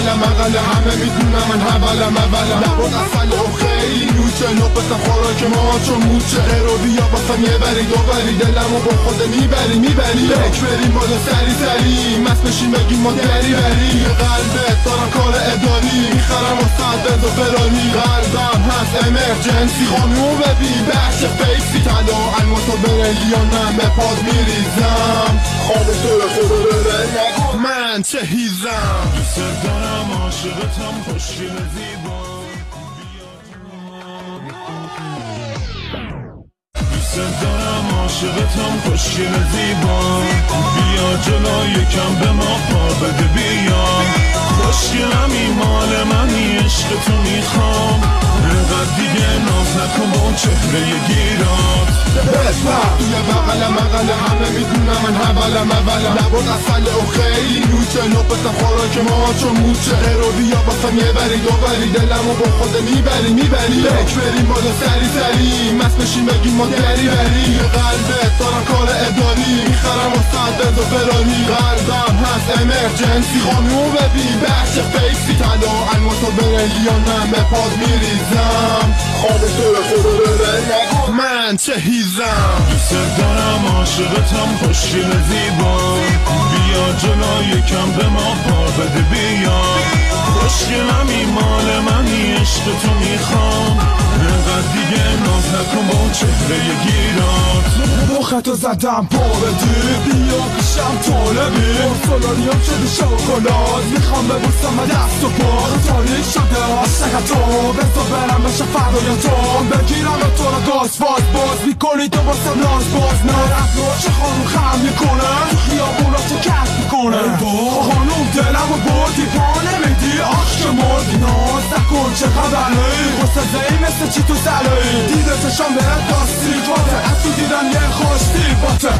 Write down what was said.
مقله همه میدونم من حولم لبات اصل و خیلی نوچه نقطم خوراک ما چون موچه رو بیا باسم یه بری دو بری دلمو با خود میبری بک بریم بالا سری مست بشیم بگیم ما دری یه قلبت دارم کار اداری میخرم و صد بزا فراری قلبم هست امرجنسی خانوم ببین بخش فیسی طلا الماسا برلیانم به پاد میریزم خواب تو خود نگو من چه هیزم دوست دارم عاشقتم خوشگل زیبا دوست دارم عاشقتم خوشگل زیبا بیا جلو یکم به ما پا بده بیا خوشگلم این مال منی عشق تو میخوام اینقدر دیگه ناز نکن با چهره گیرات بسپر توی مقله همه میدونم من حولم لبات اصل و خیلی نوچه نقطم خوراک ما چون موچه رو بیا باسم یه بری دو بری دلمو با خود میبری بک بریم بالا سری مست بشیم بگیم ما دری یه قلبت دارم کار اداری میخرم و صد بزا فراری قلبم هست امرجنسی خانوم ببین بخش فیسی طلا الماسا برلیانم به پاد میریزم خواب تو خود نگو من چه هیزم دوست دارم عاشقتم خوشگل زیبا بیا جلو یکم به ما پا بده بیا خوشگلم این مال منی عشق تو میخوام اینقدر دیگه ناز نکن با چهره گیرات مختو زدم باردی بیا پیشم طالبی سولاریام شده شوکولاد میخوام ببوسم دست و پا تاریک شده عاشقتو بزا برم بشه فدای تو بگیرم تو رو گاز باز میکنی تو باسم ناز باز نرم چه خانوم خم میکنه تو خیابونا چه کش میکنه خانوم دلمو بردی پا نمیدی آخ که مردی ناز نکن چه خبره خوسته زی مثل چی تو سلایی دیده چشم برد داستی باته از تو دیدن یه خوشتی باته